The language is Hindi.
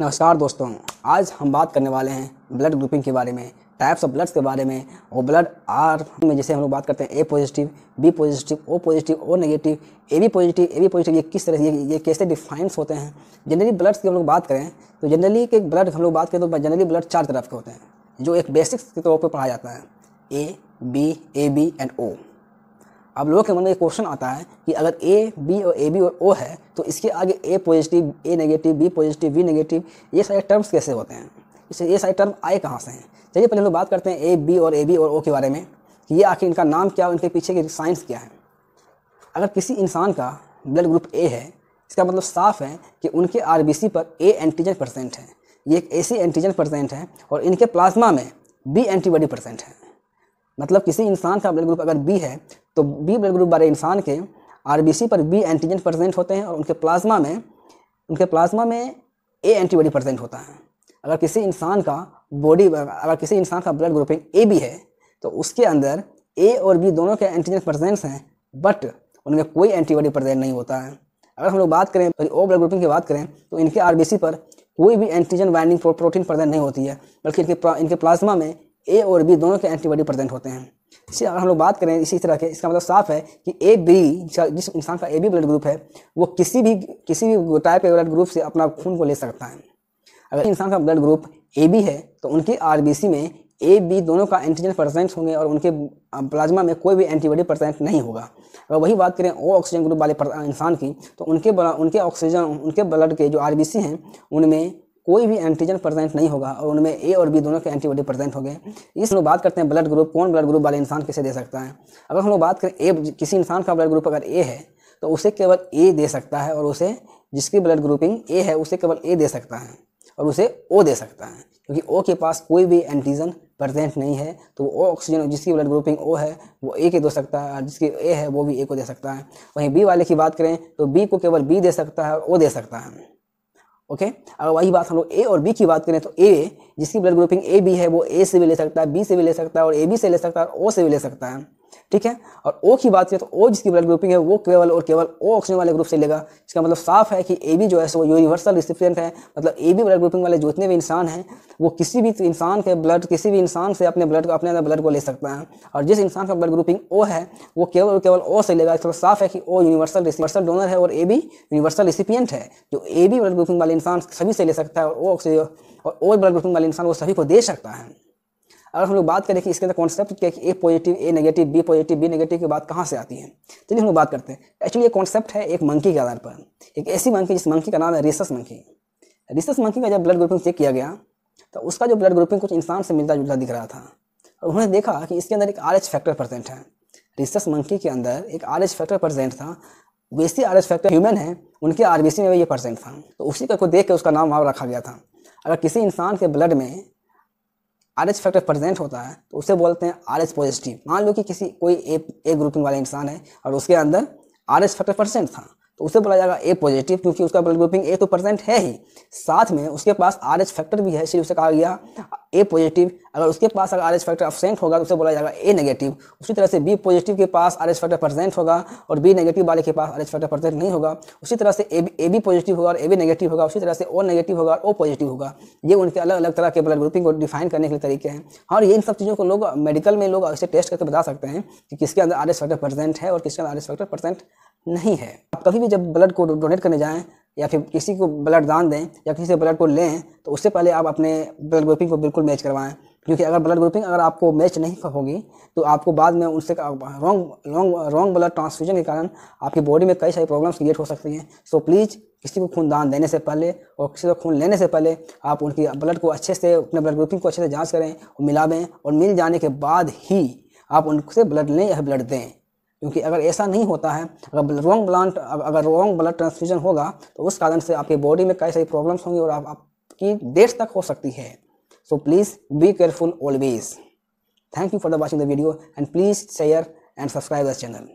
नमस्कार दोस्तों, आज हम बात करने वाले हैं ब्लड ग्रुपिंग के बारे में, टाइप्स ऑफ ब्लड्स के बारे में। और ब्लड आर में जैसे हम लोग बात करते हैं A positive, B positive, O positive, O negative, A B positive, ये किस तरह ये कैसे डिफाइंस होते हैं। जनरली ब्लड्स की हम लोग बात करें तो जनरली के ब्लड हम लोग बात करें तो जनरली ब्लड 4 तरह के होते हैं जो एक बेसिक्स के तौर पर पढ़ा जाता है, ए बी एंड ओ। अब लोगों के मन में एक क्वेश्चन आता है कि अगर ए बी और ओ है तो इसके आगे A positive, A negative, B positive, B negative, ये सारे टर्म्स कैसे होते हैं, इससे ये सारे टर्म आए कहाँ से हैं। चलिए पहले हम लोग बात करते हैं ए बी और ओ के बारे में कि ये आखिर इनका नाम क्या है, उनके पीछे की साइंस क्या है। अगर किसी इंसान का ब्लड ग्रुप ए है, इसका मतलब साफ है कि उनके आरबीसी पर ए एंटीजन परसेंट है, ये एक ऐसी एंटीजन परसेंट है, और इनके प्लाज्मा में बी एंटीबॉडी परसेंट है। मतलब किसी इंसान का ब्लड ग्रुप अगर बी है तो बी ब्लड ग्रुप वाले इंसान के आरबीसी पर बी एंटीजन परसेंट होते हैं और उनके प्लाज्मा में ए एंटीबॉडी परसेंट होता है। अगर किसी इंसान का ब्लड ग्रुपिंग ए बी है तो उसके अंदर ए और बी दोनों के एंटीजन परसेंट्स हैं, बट उनमें कोई एंटीबॉडी परसेंट नहीं होता है। अगर हम लोग बात करें ओ ब्लड ग्रुपिंग की बात करें तो इनके आरबीसी पर कोई भी एंटीजन बाइंडिंग प्रोटीन परसेंट नहीं होती है, बल्कि इनके प्लाज्मा में ए और बी दोनों के एंटीबॉडी प्रेजेंट होते हैं। इसी अगर हम लोग बात करें इसी तरह के, इसका मतलब साफ है कि ए बी, जिस इंसान का ए बी ब्लड ग्रुप है वो किसी भी टाइप के ब्लड ग्रुप से अपना खून को ले सकता है। अगर इंसान का ब्लड ग्रुप ए बी है तो उनके आरबीसी में ए बी दोनों का एंटीजन परसेंट होंगे और उनके प्लाज्मा में कोई भी एंटीबॉडी परसेंट नहीं होगा। अगर वही बात करें ओ ऑक्सीजन ग्रुप वाले इंसान की तो उनके ब्लड के जो आरबीसी हैं उनमें कोई भी एंटीजन प्रेजेंट नहीं होगा और उनमें ए और बी दोनों के एंटीबॉडी प्रेजेंट होंगे। इस लोग बात करते हैं ब्लड ग्रुप, कौन ब्लड ग्रुप वाले इंसान किसे दे सकता है। अगर हम लोग बात करें किसी इंसान का ब्लड ग्रुप अगर ए है तो उसे केवल ए दे सकता है, और उसे जिसकी ब्लड ग्रुपिंग ए है उसे केवल ए दे सकता है और उसे ओ दे सकता है, क्योंकि ओ के पास कोई भी एंटीजन प्रेजेंट नहीं है। तो ओ ऑक्सीजन जिसकी ब्लड ग्रुपिंग ओ है वो ए के दे सकता है, और जिसकी ए है वो भी ए को दे सकता है। वहीं बी वाले की बात करें तो बी को केवल बी दे सकता है और ओ दे सकता है। ओके, अगर वही बात हम लोग ए और बी की बात करें तो ए जिसकी ब्लड ग्रुपिंग ए बी है वो ए से भी ले सकता है, बी से भी ले सकता है, और ए बी से ले सकता है, और ओ से भी ले सकता है। ठीक है, और ओ की बात करें तो ओ जिसकी ब्लड ग्रुपिंग है वो केवल ओ ऑक्सीजन वाले ग्रुप से लेगा। इसका मतलब साफ है कि ए बी जो है वो यूनिवर्सल रिसिपिएंट है। मतलब ए बी ब्लड ग्रुपिंग वाले जितने भी इंसान हैं वो किसी भी इंसान से अपने अंदर ब्लड को ले सकता है, और जिस इंसान का ब्लड ग्रुपिंग ओ है वो केवल ओ से लेगा। इसका मतलब साफ है कि ओ यूनिवर्सल डोनर है और ए बी यूनिवर्सल रिसिपिएंट है। जो ए बी ब्लड ग्रुपिंग वाले इंसान सभी से ले सकता है और ओ ब्लड ग्रुपिंग वाले इंसान वो सभी को दे सकता है। अगर हम लोग बात करें कि इसके अंदर कॉन्सेप्ट क्या है कि A positive, A negative, B positive, B negative की बात कहाँ से आती है, चलिए हम लोग बात करते हैं। एक्चुअली ये कॉन्सेप्ट है एक मंकी के आधार पर, एक ऐसी मंकी जिस मंकी का नाम है रिसस मंकी। रिसस मंकी का जब ब्लड ग्रुपिंग चेक किया गया तो उसका जो ब्लड ग्रुपिंग कुछ इंसान से मिलता जुलता दिख रहा था, और उन्होंने देखा कि इसके अंदर एक RH फैक्टर प्रेजेंट है। रिसस मंकी के अंदर एक RH फैक्टर प्रेजेंट था, वैसे RH फैक्टर ह्यूमन है, उनके आरबीसी में भी ये परसेंट था, तो उसी को देख के उसका नाम वहाँ रखा गया था। अगर किसी इंसान के ब्लड में RH फैक्टर प्रेजेंट होता है तो उसे बोलते हैं RH पॉजिटिव। मान लो कि कोई ए ग्रुपिंग वाला इंसान है और उसके अंदर RH फैक्टर परसेंट था तो उसे बोला जाएगा ए पॉजिटिव, क्योंकि उसका ब्लड ग्रुपिंग ए तो परसेंट है ही, साथ में उसके पास RH फैक्टर भी है, इसलिए उसे कहा गया ए पॉजिटिव। अगर उसके पास अगर RH फैक्टर एब्सेंट होगा तो उसे बोला जाएगा ए नेगेटिव। उसी तरह से बी पॉजिटिव के पास RH फैक्टर प्रेजेंट होगा और बी नेगेटिव वाले के पास RH फैक्टर प्रेजेंट नहीं होगा। उसी तरह से ए बी पॉजिटिव होगा और ए बी नेगेटिव होगा। उसी तरह से ओ नेगेटिव होगा और ओ पॉजिटिव होगा। ये उनके अलग अलग तरह के ब्लड ग्रुपिंग को डिफाइन करने के तरीके हैं, और ये इन सब चीज़ों को लोग मेडिकल में लोग ऐसे टेस्ट करके बता सकते हैं कि किसके अंदर RH फैक्टर प्रेजेंट है और किसके अंदर RH फैक्टर प्रेजेंट नहीं है। आप कभी भी जब ब्लड को डोनेट करने जाएं या फिर किसी को ब्लड दान दें या किसी से ब्लड को लें तो उससे पहले आप अपने ब्लड ग्रुपिंग को बिल्कुल मैच करवाएं, क्योंकि अगर ब्लड ग्रुपिंग अगर आपको मैच नहीं होगी तो आपको बाद में उनसे रॉन्ग ब्लड ट्रांसफ्यूजन के कारण आपकी बॉडी में कई सारी प्रॉब्लम्स क्रिएट हो सकती हैं। सो प्लीज़ किसी को खून दान देने से पहले और किसी को खून लेने से पहले आप उनकी ब्लड को अच्छे से, अपने ब्लड ग्रुपिंग को अच्छे से जाँच करें और मिलावें, और मिल जाने के बाद ही आप उनसे ब्लड लें या ब्लड दें। क्योंकि अगर ऐसा नहीं होता है, अगर रॉन्ग ब्लड ट्रांसफ्यूजन होगा तो उस कारण से आपकी बॉडी में कई सारी प्रॉब्लम्स होंगी और आपकी डेथ तक हो सकती है। So please be careful always. Thank you for the watching the video and please share and subscribe the channel.